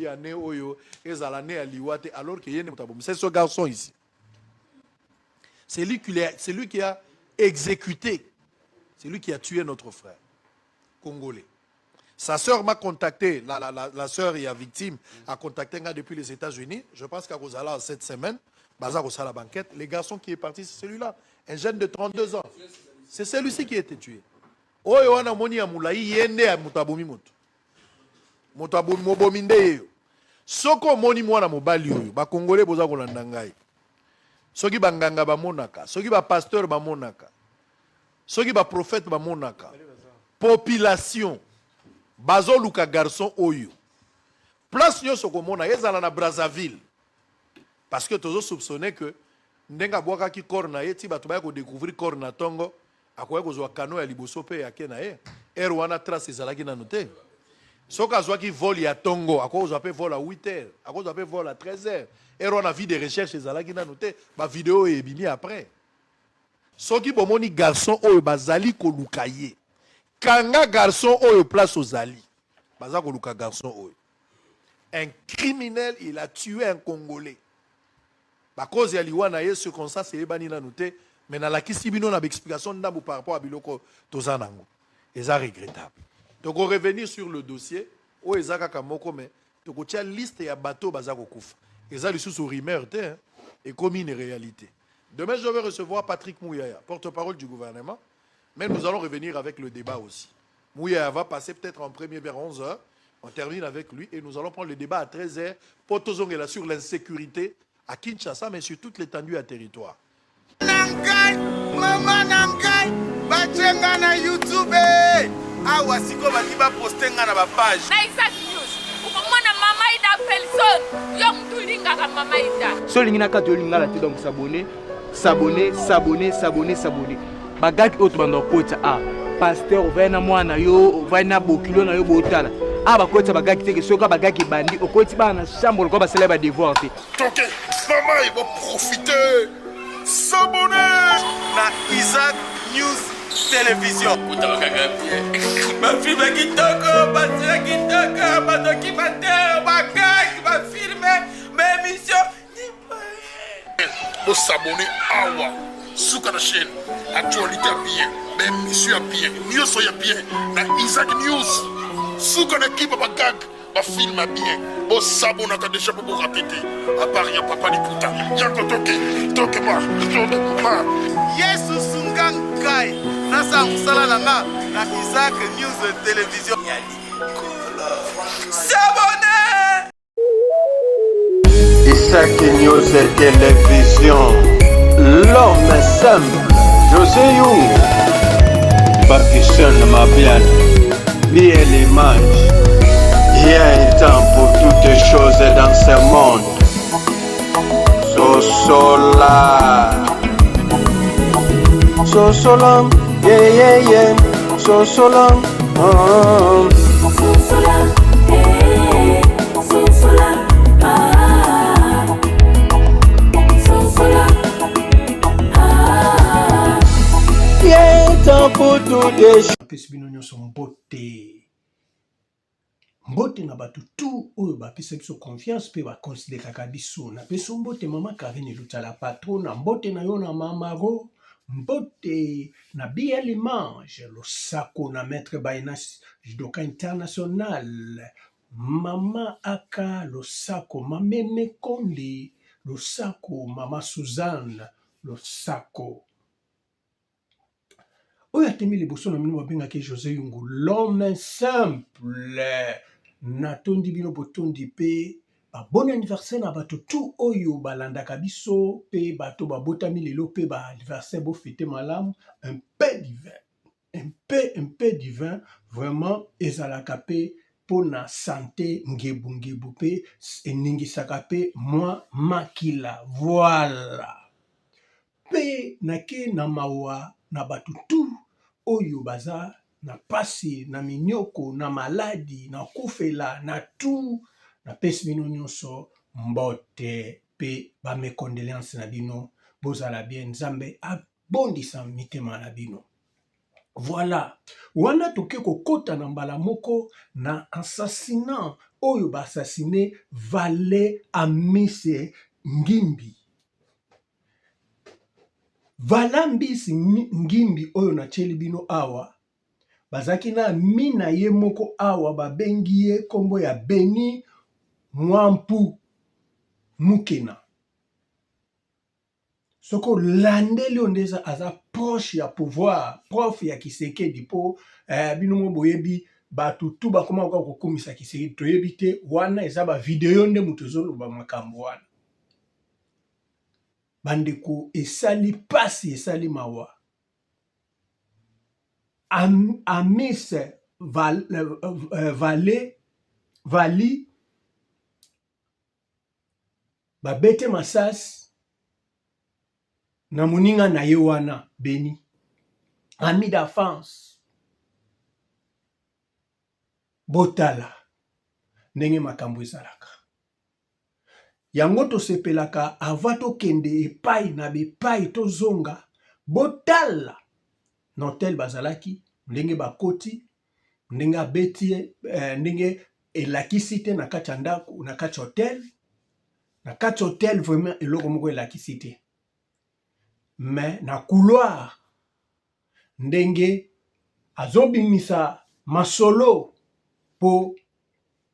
année oyo ezalane à liwate alors que yene mutabom. C'est ce garçon ici. C'est lui qui a exécuté. C'est lui qui a tué notre frère congolais. Sa sœur m'a contacté, la sœur et la victime a contacté un gars depuis les États-Unis. Je pense qu'à Rosala, cette semaine, Bazar Rosala la banquette, les garçons qui est parti, c'est celui-là, un jeune de 32 ans. C'est celui-ci qui a été tué. Oyo wana moni ya mulai yende ya mutabomi moto. Mutabomi mobominde yo. Soko moni mwana mobali oyo, ba Congolais boza kolanda ngai. Soki banganga ba monaka, soki ba pasteur ba monaka. Soki ba prophète ba monaka. Population bazo luka garçon oyo. Place nyo soko mona ezala na Brazzaville. Parce que tozo soupçonné que ndenga boaka ki corna yeti ba tobaya ko découvrir corna tongo akoya ko zwa kano ya liboso pe ya kena e. Wana trace ezalaki na noté. Soka zwa ki vol ya tongo akoya zwa pe vol à 8h, akoya zwa pe vol à 13h. Wana vie de recherche ezalaki na noté, ba vidéo e bimi après. Soki bomoni garçon oyo bazali ko lukaye. Kanga garçon oyo place aux ali. Baza ko luka garçon oyo. Un criminel, il a tué un Congolais. Ba cause ya liwana ye circonstance e bani na noté, mais na la kisibino na explication ndambu par rapport à biloko tozanango. Eza regrettable. Donc on revenir sur le dossier o ezaka kamoko mais to ko tia liste ya bateau baza ko kufa. Eza lisusu rumeur te hein, et comme une réalité. Demain je vais recevoir Patrick Mouyaya, porte-parole du gouvernement, mais nous allons revenir avec le débat aussi. Mouyaya va passer peut-être en premier vers 11h. On termine avec lui et nous allons prendre le débat à 13h pour Tozongela sur l'insécurité à Kinshasa, mais sur toute l'étendue à territoire. Nangai, maman Nangai, batyenga na YouTube. Awa siko baliba postenga na ba page. Na Isaac News. Ukomona mama ida personne. Yo mtulinga kama mama ida. So lingina ka to lingala te donc s'abonner. Bagaki autre bando kota pasteur vena mwana yo vena bokilo na yo botala. Bakota bagaki te ke soka bagaki bandi okoti bana chambre ko ba célèbre devoir te. Ok, maman il va profiter. S'abonner na Isaac News Télévision. Ma fille va kitoko, ma documentaire, ma gag, ma film, ma émission. Pour s'abonner à Souka la chaîne, actualité bien, même émission bien, news soya bien, na Isaac News. Souka na kipa ma gag, ma film bien. Pour s'abonner à déjà pour rater. À part y'a papa ni puta, y'a toke ma. Yesu sungangai, nasa musala nanga, na Isaac News Télévision. S'abonner! Isaac News Télévision, l'homme simple, José Young, Bakisson Mabian, bien l'image. Il y a un temps pour toutes les choses dans ce monde. Sosola, yeah, Sosola, apesi bino nyonso mbote na bato tu oyo bapesa biso confiance mpe bakonsideraka biso napesi mbote mama Karine Lutala patrona mbote na yo na mamaro mbote na bia limange losako na maître baina judoka international mama aka losako mameme konde losako mama Suzanne losako oyo atemi liboso na mino babengaki José Yungu l'homme simple natondi bino botondi pe bon anniversaire na bato tu oyo balandaka biso pe bato babotami lelo pe ba anniversaire bo fêter malamu un peu divin vraiment ezalaka pe pona santé ngebu pe eningisaka pe moi makila voilà pe nake na mawa na bato tu oyo baza na pasi na minyoko na maladi na kufela na tu na pesi bino nyonso mbote pe ba me condoléances na bino bozala bien nzambe abondisa mitema na bino voilà wana toke kokota na mbala moko na assassinat oyo bassassiné Valet Amise Ngimbi. Valambisi Ngimbi oyo na Chelibino awa. Bazaki na mina ye moko awa babengi ye kombo ya Beni Mwampu Mukena. Soko landeli ondeza aza proche ya pouvoir, prof ya Kisekedi po bino mo boyebi batutu bakoma ko komisa Kisekedi toyebi te wana eza ba video nde mutu zoloba makambo wana. Bandeko esali pasi esali mawa. Amis Vali babete masas na moninga na ye wana Beni. Ami d'enfance. Botala ndenge makambo ezalaka. Yango tosepelaka ava tokende epai na bepai tozonga botala notel bazalaki ndenge bakoti ndenge abeti ndenge elakisi te na kati ya ndako na kati hotel. Na kati hotel vraiment eloko moko elakisi te. Mais na couloir ndenge azobimisa masolo po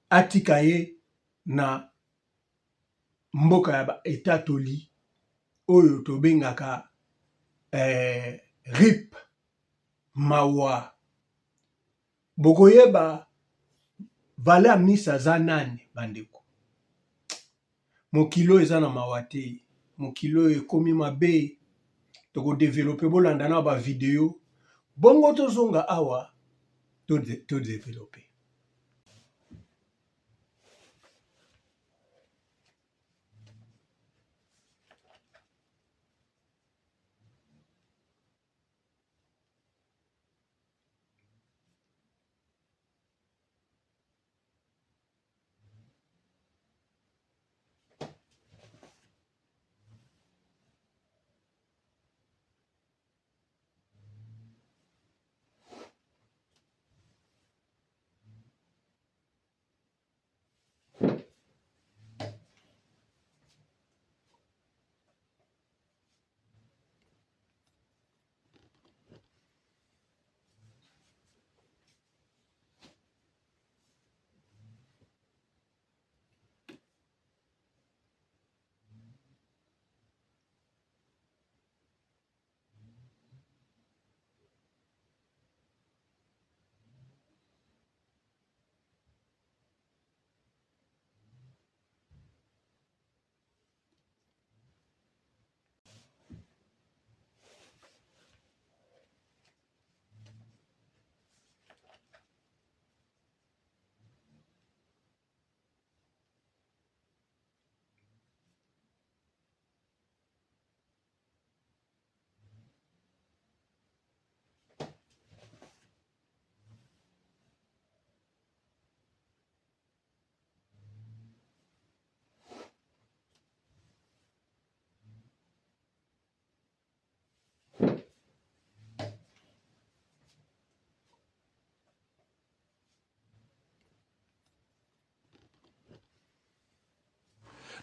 atika ye na mboka ya etatoli oyo tobengaka RIP mawa. Bokoyeba Valet Amise aza nani bandeko. Mokilo eza na mawa te. Mokilo ekomi mabe. Toko développer bolanda na ba vidéo. Bongo tozonga awa to développer.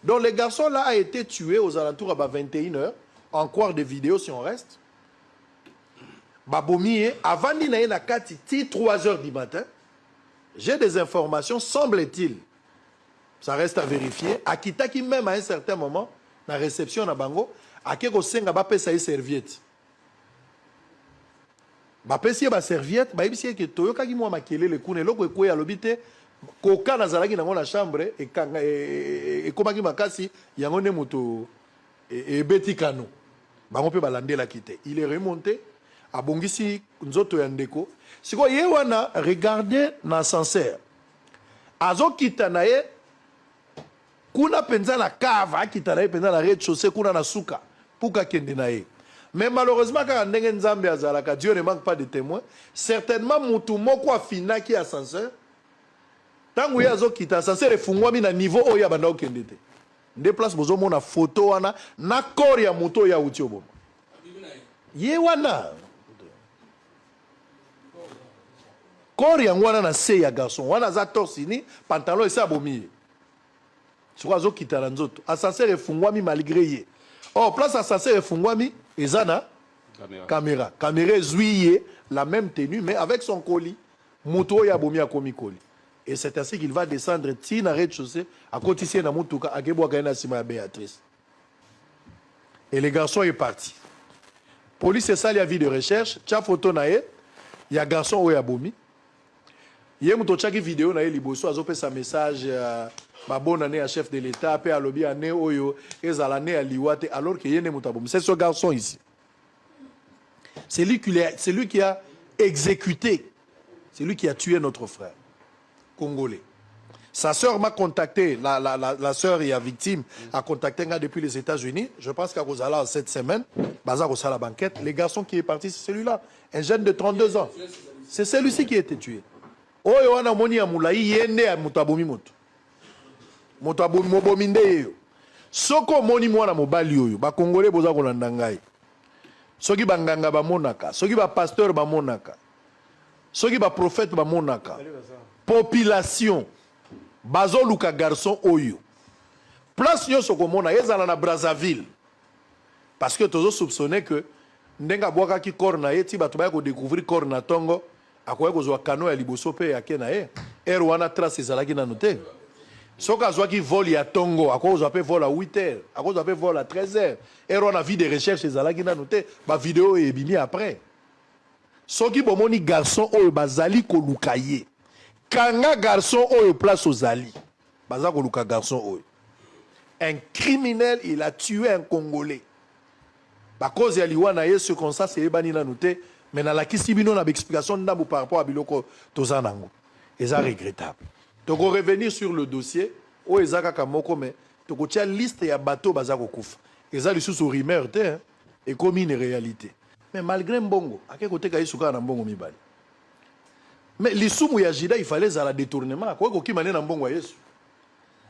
Donc le garçon là a été tué aux alentours à 21h, en quart de vidéo si on reste. Babomié, avant d'y na kati 3h du matin, j'ai des informations, semble-t-il, ça reste à vérifier, Akita qui même à un certain moment, la réception na bango, Akeko senga ba pesa y serviette. Ba pesi ba serviette, ba ibisi ke toyo kaki mo makele le kune loko ekoya lobite koka nazalaki nango na chambre e komaki makasi yango ne moto e beti kano. Bango pe balandela kite. Il est remonté a bongisi nzoto ya ndeko. Siko ye wana regardez na ascenseur. Azo kita na ye kuna penza na cave, akita na ye penza na rez-de-chaussée kuna na suka puka kende na ye. Mais malheureusement, quand ndenge nzambe azalaka, Dieu ne manque pas de témoins. Certainement, mutu moko afina ki ascenseur. Tangu ya zo kita ascenseur efungwami na niveau oyo ya banda okende te. Nde place bozo mona photo wana na corps ya mutu ya uti obo. Ye wana. corps yango wana na se ya garçon wana za torse ni pantalon esa abomi soko azokita na nzoto ascenseur efungwami malgré ye place ascenseur efungwami eza na caméra ezwi ye la même tenue mais avec son colis moto oyo abomi akomi colis et c'est ainsi qu'il va descendre tina rez-de-chaussée akotisie na mutuka akebwaka ye na nsima ya Béatrice et le garçon est parti. Police esali avis de recherche tia photo na ye ya garçon oyo abomi ye moto tiaki vidéo na ye liboso azopesa message ba bonne année à chef de l'état pe alobi année oyo ezala ne ya liwa te alors que ye ne moto abomi c'est ce garçon ici c'est lui qui a exécuté, c'est lui qui a tué notre frère congolais. Sa sœur m'a contacté, la sœur et la victime a contacté depuis les États-Unis. Je pense qu'à Rosala, cette semaine, Bazar au la banquette, le garçon qui est parti, c'est celui-là, un jeune de 32 ans. C'est celui-ci qui a été tué. Oh, Yohana Moni Amoulaï, Yende à Moutabomi Moto. Moutabomi Mobominde yo. Soko Moni Mwana Mobali yo, ba Congolais Boza Kolandangai. Soki Banganga ba Monaka, Soki ba pasteur ba Monaka, Soki ba prophète ba Monaka. Population. Bazo Luka garçon oyo. Place nyo sokomona ezala na Brazzaville. Parce que tozo soupçonné que ndenga boaka ki corps na ye ti bato ba ko découvrir corps na tongo akoya ko zwa kano ya liboso pe ya ke na ye. Wana trace ezalaki na noté. Soka zwa ki vol ya tongo akoya zwa pe vol à 8h, akoya zwa pe vol à 13h. Wana vie de recherche ezalaki na noté, ba vidéo e bimi après. Soki bomoni garçon oyo bazali ko lukaye. Kanga garçon oyo place aux Ali. Baza ko luka garçon oyo. Un criminel, il a tué un Congolais. Ba cause ya liwa na ye circonstance c'est bani na noté, mais na la kisibino na explication ndambu par rapport à biloko tozanango. Et ça regrettable. Donc on revenir sur le dossier o ezaka kamoko mais to ko tia liste ya bateau baza ko kufa. Eza lisusu rumeur te hein, et comme une réalité. Mais malgré mbongo, ake kote ka isuka na mbongo mibali. Mais l'isumu ya jida il fallait za la détournement quoi ko kimane na mbongo Yesu.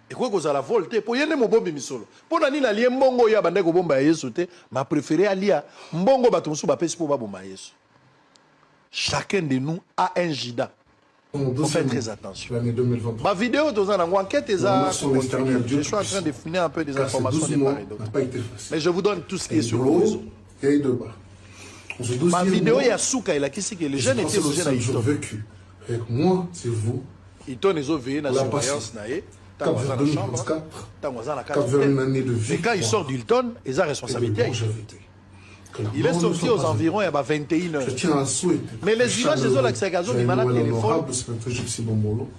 Et quoi ko za la volte po yene mo bombi misolo. Po na nina lie mbongo ya bande ko bomba Yesu te, ma préféré alia mbongo bato musu ba pesi po ba bomba Yesu. Chacun de nous a un jida. On fait très attention. Ma vidéo dans une enquête je suis en train de finir un peu des informations de part et d'autre. Mais je vous donne tout ce qui est sur le réseau. Ma vidéo il y a Souka et la qui que les jeunes étaient logés dans Hilton. Avec moi, c'est vous. Hilton ils ont veillé dans la surveillance naïe. Tant dans la chambre, tant dans la carte. Mais quand ils sortent d'Hilton, ils ont responsabilité. Il est sorti aux environs il y a 21h. Mais les images des autres accès ils m'ont téléphone.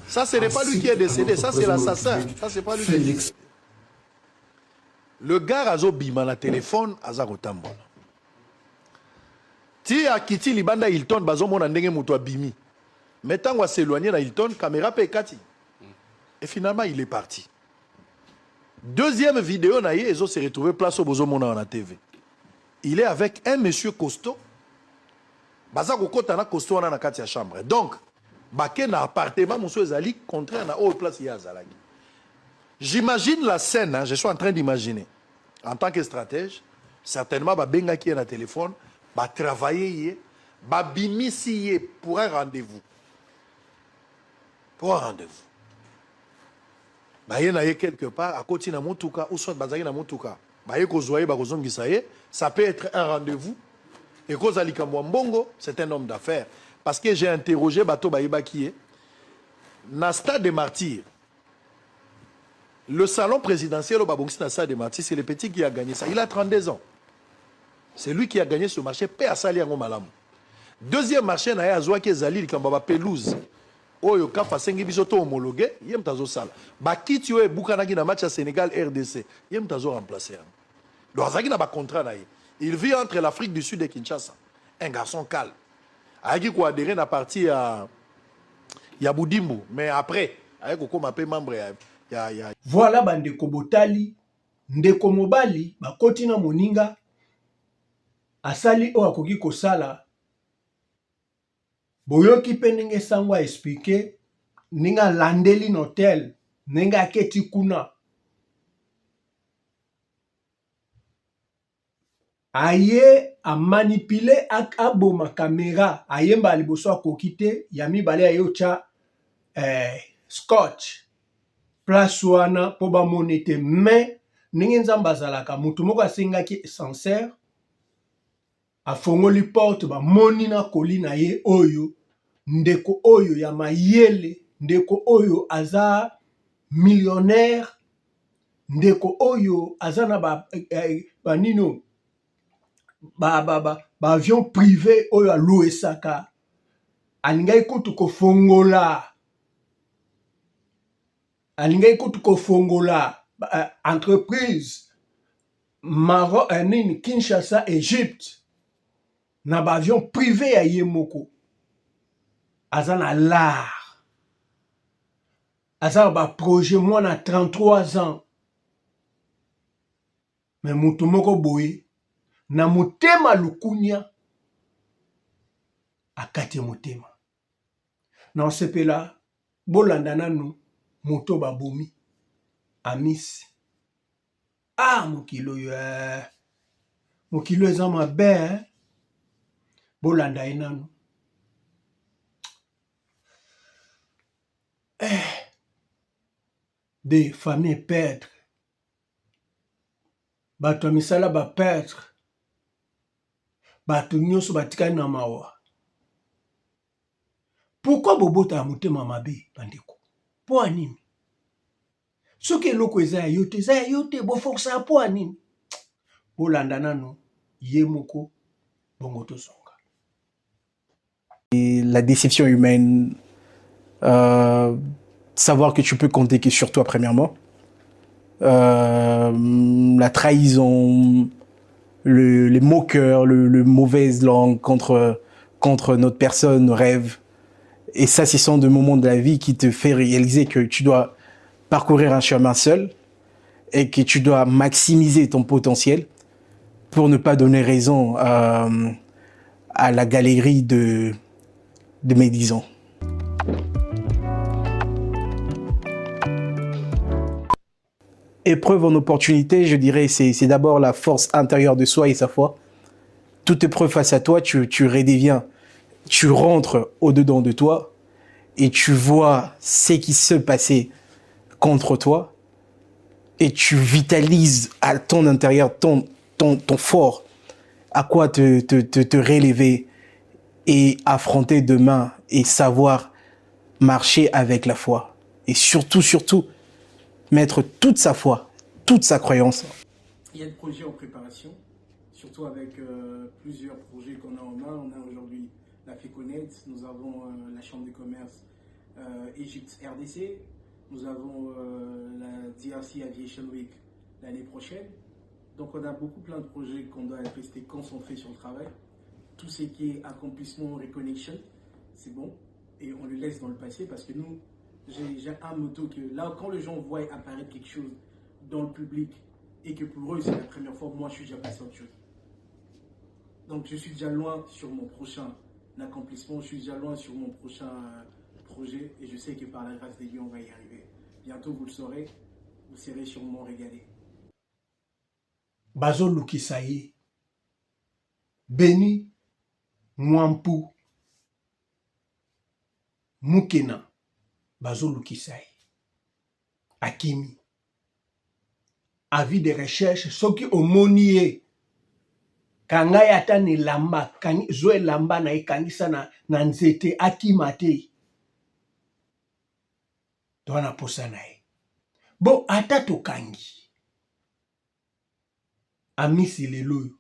Ça ce n'est pas lui qui est décédé, ça c'est l'assassin. Ça c'est pas lui qui est décédé. Le gars a bima la téléphone à Zagotambo. Si à Kiti Libanda Hilton, bazomona ndenge muto abimi. Mais tant qu'on s'éloigner na Hilton, caméra pe kati. Et finalement, il est parti. Deuxième vidéo, ils ont se retrouvé place au bozomona na TV. Il est avec un monsieur costaud. Bazako kota na costaud na kati ya chambre. Donc, baké na appartement monsieur ezali contraire na haute place ya zalaki. J'imagine la scène, hein, je suis en train d'imaginer. En tant que stratège, certainement ba benga qui est na téléphone. Va travailler, va bimisier pour un rendez-vous. Pour un rendez-vous. Bah, il y a quelque part, à côté de Moutouka, ou soit Bazaki na Moutouka. Bah, ça peut être un rendez-vous. Et cause Alika Mwambongo, c'est un homme d'affaires. Parce que j'ai interrogé Bato Baïba qui est. Dans stade des martyrs, le salon présidentiel au Babongsi dans stade des martyrs, c'est le petit qui a gagné ça. Il a 32 ans. C'est lui qui a gagné ce marché. Pe asali yango malamu. Deuxième marché na ya zwa ki ezali likamba pelouse. Oyo ka fasengi biso to homologué, yem tazo sala. Ba kiti yo ebukanaki na match à Sénégal RDC, yem tazo remplacer. Donc azaki na ba contrat na ye. Il vit entre l'Afrique du Sud et Kinshasa. Un garçon calme. Ayaki ko adhérer na parti ya Boudimbo, mais après ayaki ko mape membre ya Voilà bande kobotali ndeko mobali bakoti na moninga asali o akoki kosala boyoki pe ndenge sango expliquer ninga landeli hotel ninga keti kuna aye a manipuler aboma caméra ayemba liboso akoki te ya mibale aye otya scotch place wana po bamoni te mais ndenge nzambe azalaka motu moko asengaki sincère afongoli porte bamoni na koli na ye oyo ndeko oyo ya mayele ndeko oyo aza millionnaire ndeko oyo aza na banino avion privé oyo alouesaka alingaki kutu kofongola entreprise Maroc nini Kinshasa Egypte na avion privé ya ye moko aza na l'art aza na projet mwana 33 ans mais mutu moko boye na motema lukunya akati motema na osepela bolanda nanu moto babomi Amis mokilo eza mabe bolanda ye nanu de famille perdre bato ya misala baperdre bato nyonso batikali na mawa. Pourquoi bobota ya motema mabe bandeko? Po anini? Soki eloko eza ya yote boforsa ya po anini? Bolanda nano ye moko bongo tozonga. Et la déception humaine, savoir que tu peux compter que sur toi premièrement, la trahison, les moqueurs, le mauvaise langue contre notre personne, nos rêves. Et ça, ce sont des moments de la vie qui te fait réaliser que tu dois parcourir un chemin seul et que tu dois maximiser ton potentiel pour ne pas donner raison à la galerie de médisants. Épreuve en opportunité, je dirais, c'est d'abord la force intérieure de soi et sa foi. Toute épreuve face à toi, tu redeviens, tu rentres au-dedans de toi et tu vois ce qui se passait contre toi et tu vitalises à ton intérieur, ton fort, à quoi te relever et affronter demain et savoir marcher avec la foi. Et surtout, mettre toute sa foi, toute sa croyance. Il y a des projets en préparation, surtout avec plusieurs projets qu'on a en main. On a aujourd'hui la FECONET, nous avons la Chambre de commerce Égypte RDC, nous avons la DRC Aviation Week l'année prochaine. Donc on a plein de projets qu'on doit rester concentrés sur le travail. Tout ce qui est accomplissement, reconnection, c'est bon. Et on le laisse dans le passé parce que nous, j'ai un motto que là, quand les gens voient apparaître quelque chose dans le public et que pour eux c'est la première fois, moi je suis déjà passé à autre chose. Donc je suis déjà loin sur mon prochain accomplissement, je suis déjà loin sur mon prochain projet et je sais que par la grâce de Dieu on va y arriver. Bientôt vous le saurez, vous serez sûrement régalés. Bazo Lukisaye, Beni Mwampu, Mukena, Bazo Lukisaye, Akimi, avis de recherche, soki omoniye, kanga yata ne lamba, zoe lamba na ekangisa na nzete, akimate, doana posa na e. Bon, ata tokangi, Amisi lelo,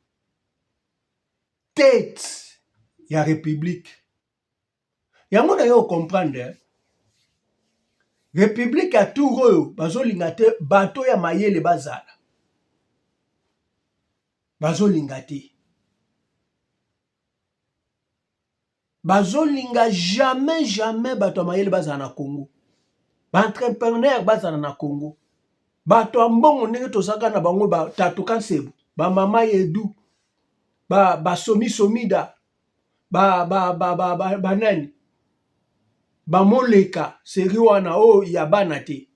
tête ya république. Yango na yo comprendre, république a tout oyo bazolinga te bato ya mayele bazala. Bazolinga te. Bazolinga jamais bato ya mayele bazala na Congo. Ba entrepreneur bazala na Congo. Bato ya mbongo ndenge tosaka na bango ba tatuka nsebo. Ba mama yedu. Ba somida. Ba nani. Ba moleka seri wana o yabana te.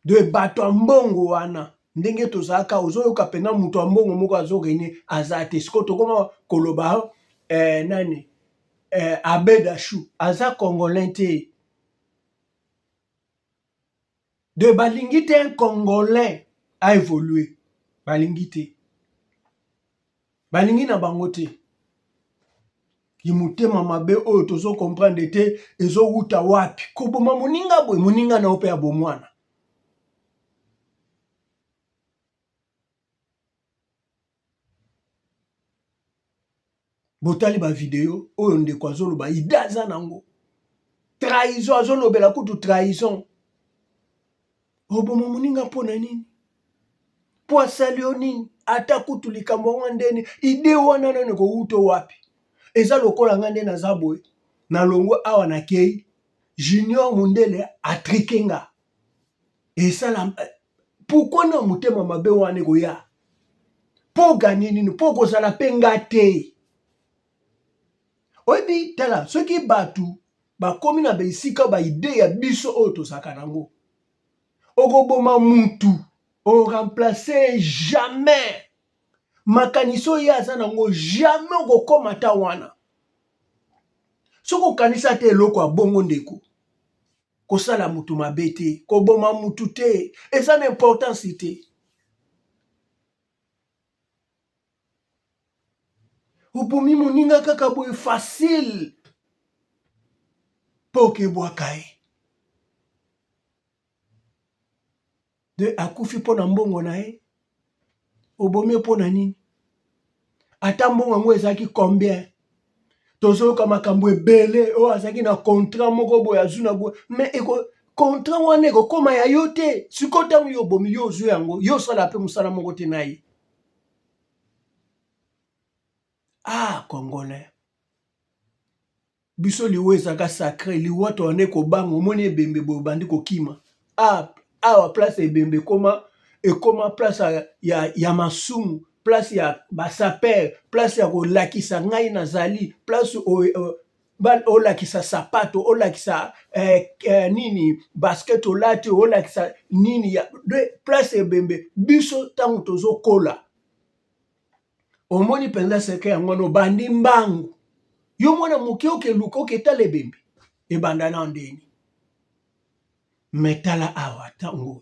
De bato ya mbongo wana ndenge tozaka ozoyoka pena mutu ambongo moko azogene azate siko tokoma koloba nani Abedashu aza congolais te de balingi te un congolais a évolué balingi te balingi na bango te kimutema mabe oyo tozo comprendre te ezo wuta wapi koboma moninga boy moninga na ope ya bomwana botali ba video oyo ndeko azoloba idaza nango trahison azolobela kutu trahison oboma moninga mpona nini po asali yo nini ata kutu likambo wana ndeni ide wana nane kowuta wapi eza lokola nga nde naza boye nalongo awa nakei Junior Mundele atrikenga esala pourquoi na mutema mabe wana koya po gagner nini po kozala penga te oyebi tala soki batu bakomi na beisika ba ide ya biso oyo tozaka nango okoboma mutu o remplacer jamais makaniso ya aza nango jamais okokoma ta wana soko kanisa te eloko ya bongo ndeko kosala mutu mabe te koboma mutu te eza na importance te obomi moninga kaka boye facile po okebwaka ye de akufi mpo na mbongo na ye obomi mpo na nini ata mbongo yango ezalaki combien tozoyoka makambo ebele oyo azalaki na contrat moko boye azwi na boye mais contrat wana ekokoma ya yo te siko ntango yo obomi yo ozwi yango yo osala mpe mosala moko te na ye congolais biso liwa ezalaka sacré liwa towana ekobanga omoni ebembe boye obandi kokima awa place ebembe ekoma place ya masumu place ya basaper place ya kolakisa ngai nazali place olakisa sapato olakisa nini basket olati olakisa nini place ebembe biso ntango tozokola omoni mpenza seke yango wana obandi mbangu yo mwana moke okeluka oketala ebembe ebanda na ndeni metala awa ntango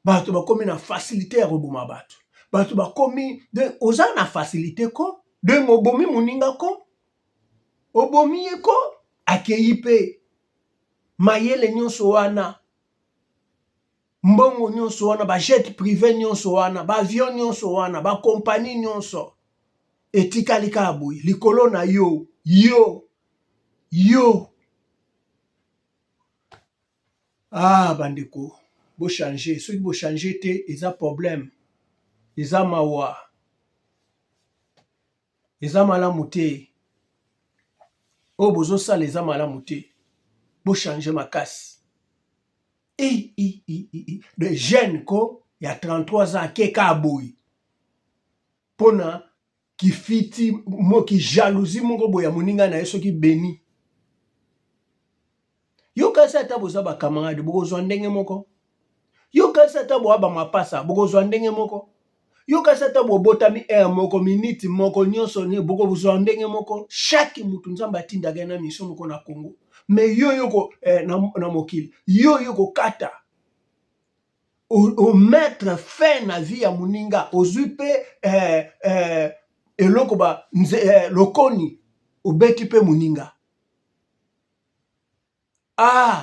bato bakomi na facilité ya koboma bato bakomi oza na facilité ko ndenge obomi moninga ko obomi ye ko akei mpe mayele nyonso wana mbongo nyonso wana bajet privé nyonso wana baavion nyonso wana bakompani nyonso etikali kaka boye likolo na yo bandeko bochange soki bochange te eza problème eza mawa eza malamu te oyo bozosala eza malamu te bochange makasi de jeune ko ya 33 ans akeka aboyi mpona kifiti ki jalousie moko boye ya moninga na ye soki beni yo kasi ata boza bakamarade bokozwa ndenge moko yo kasi ata boa bamapasa bokozwa ndenge moko yo kasi ata bobotami air moko minute moko nyonso bokozwa ndenge moko chaque mutu nzambe atindaka na mission moko na Congo mais yo na mokili yo kokata o mettre fin na vie ya moninga ozwi pe eloko ba lokoni obeti pe moninga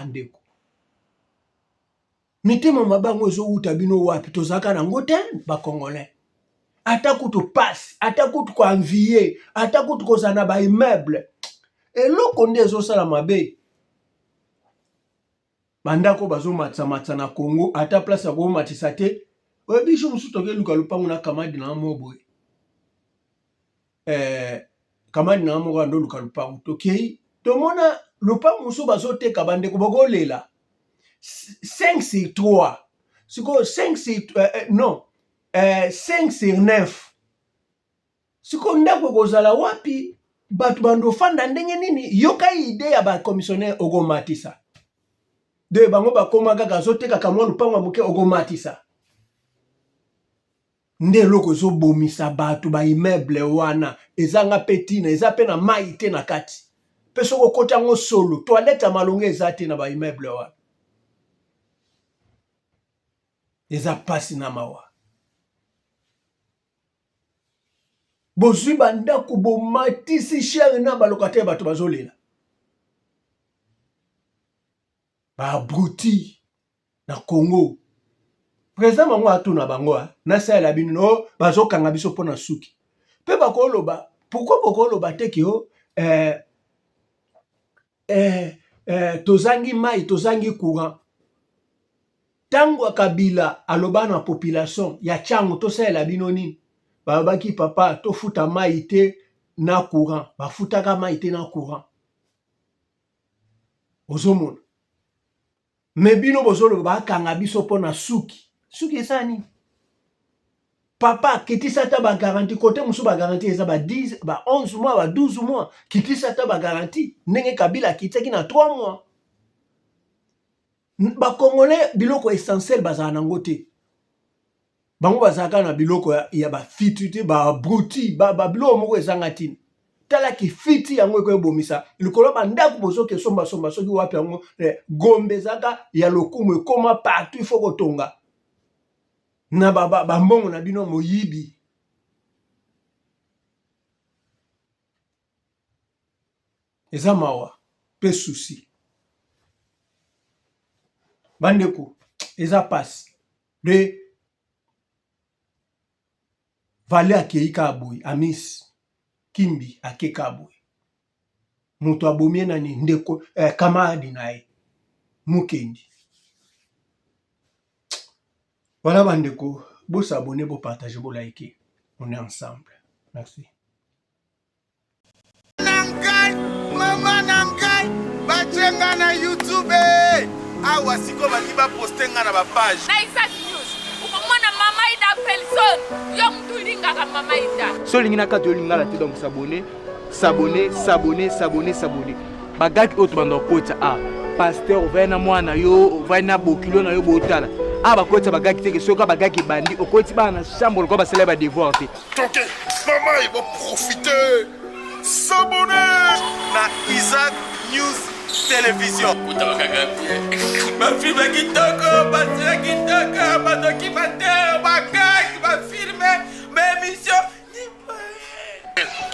ndeko mitema mabango ezowuta bino wapi tozaka nango te bakongolais ata kutu pasi ata kutu koanvie ata kutu kozala na baimmeuble eloko nde ezosala mabe bandako bazomatisa na Congo ata place ya komatisa te oyebiso mosusu tokeluka lupango na kamadi na mo boye kamadi na moko ando luka lupango tokei tomona lupango mosusu bazoteka bandeko bakolela 5 sur 3 sikoyo 5 sur non 5 sur 9 sikoyo ndako kozala wapi bato bandofanda ndenge nini yoka ide ya bakomissionnaire okomatisa de bango bakoma kaka azoteka kamwa lupango ya moke okomatisa nde loko zo bomisa bato ba immeuble wana ezanga petina eza pe na mai te na kati pe soko kota ngo solo toilette malonge eza te na ba immeuble wana eza pasi na mawa bozwi bandako bomatisi chere na balokataire bato bazolela baabruti na Congo président mango atuna bango na sala bino no bazokanga biso pona suki pe bakoloba pourquoi bakoloba te kio tozangi mai tozangi courant tango Kabila aloba na population ya chango to sala bino nini babaki papa to futa mai te na courant bafutaka mai te na courant ozomona mebino bozolo bakanga biso pona suki esani papa kitisa ta ba garantie côté musu ba garantie eza ba 10 ba 11 mois ba 12 mois kitisa ta ba garantie ndenge Kabila kitaki na 3 mois ba congolais biloko essentiel bazana nango te bango bazaka na biloko ya ba fitute ba bruti ba biloko moko ezanga tini tala ki fiti yango ko bomisa likolo bandako bozoke somba soki wapi yango gombe zaka ya lokumu ekoma partout il faut kotonga na ba mbongo na bino moyibi eza mawa pe souci bandeko eza passe de vale akeika aboy amis Kimbi akeka boy muto abomie nani ndeko camarade nae mukendi voilà bandeko bo s'abonner bo partager bo liker on est ensemble merci nangai mama nangai bachenga na YouTube awa siko baliba postenga na ba page na Isaac News ukomona mama ida Pelson yo mtulinga kama mama ida so lingi na kato linga la te donc s'abonner bagaki oto bando kota pasteur vena mwana yo vena bokilo na yo botala bakota bagaki te ke soka bagaki bandi okoti bana chambre ko ba célèbre devoir te toke mama il va profiter s'abonner na Isaac News Télévision ma film kitoko ba documentaire ba gag ba film ma émission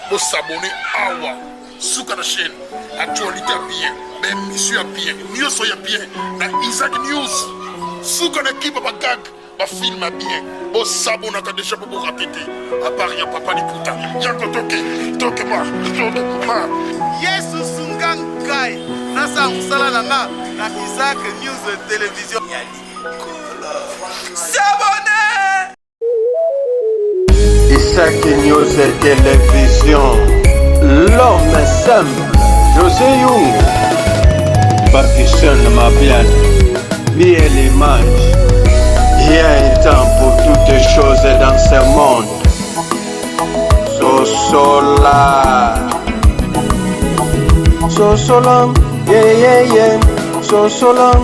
pour s'abonner awa suka na chaîne actualité bien mais émission bien news ya bien na Isaac News suka na kiba ba gag ba film bien pour s'abonner ta déjà pour rater à part ya papa liputa ya ko toke ma Yesu sungangai nasa musala nanga na Isaac News Télévision ya likolo s'abonner Isaac News Télévision, l'homme simple, José Young, Papison Mabian, bien l'image. Il y a un temps pour toutes choses dans ce monde. Sosolam, yeah, Sosolam,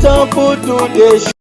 temps pour tout déchirer.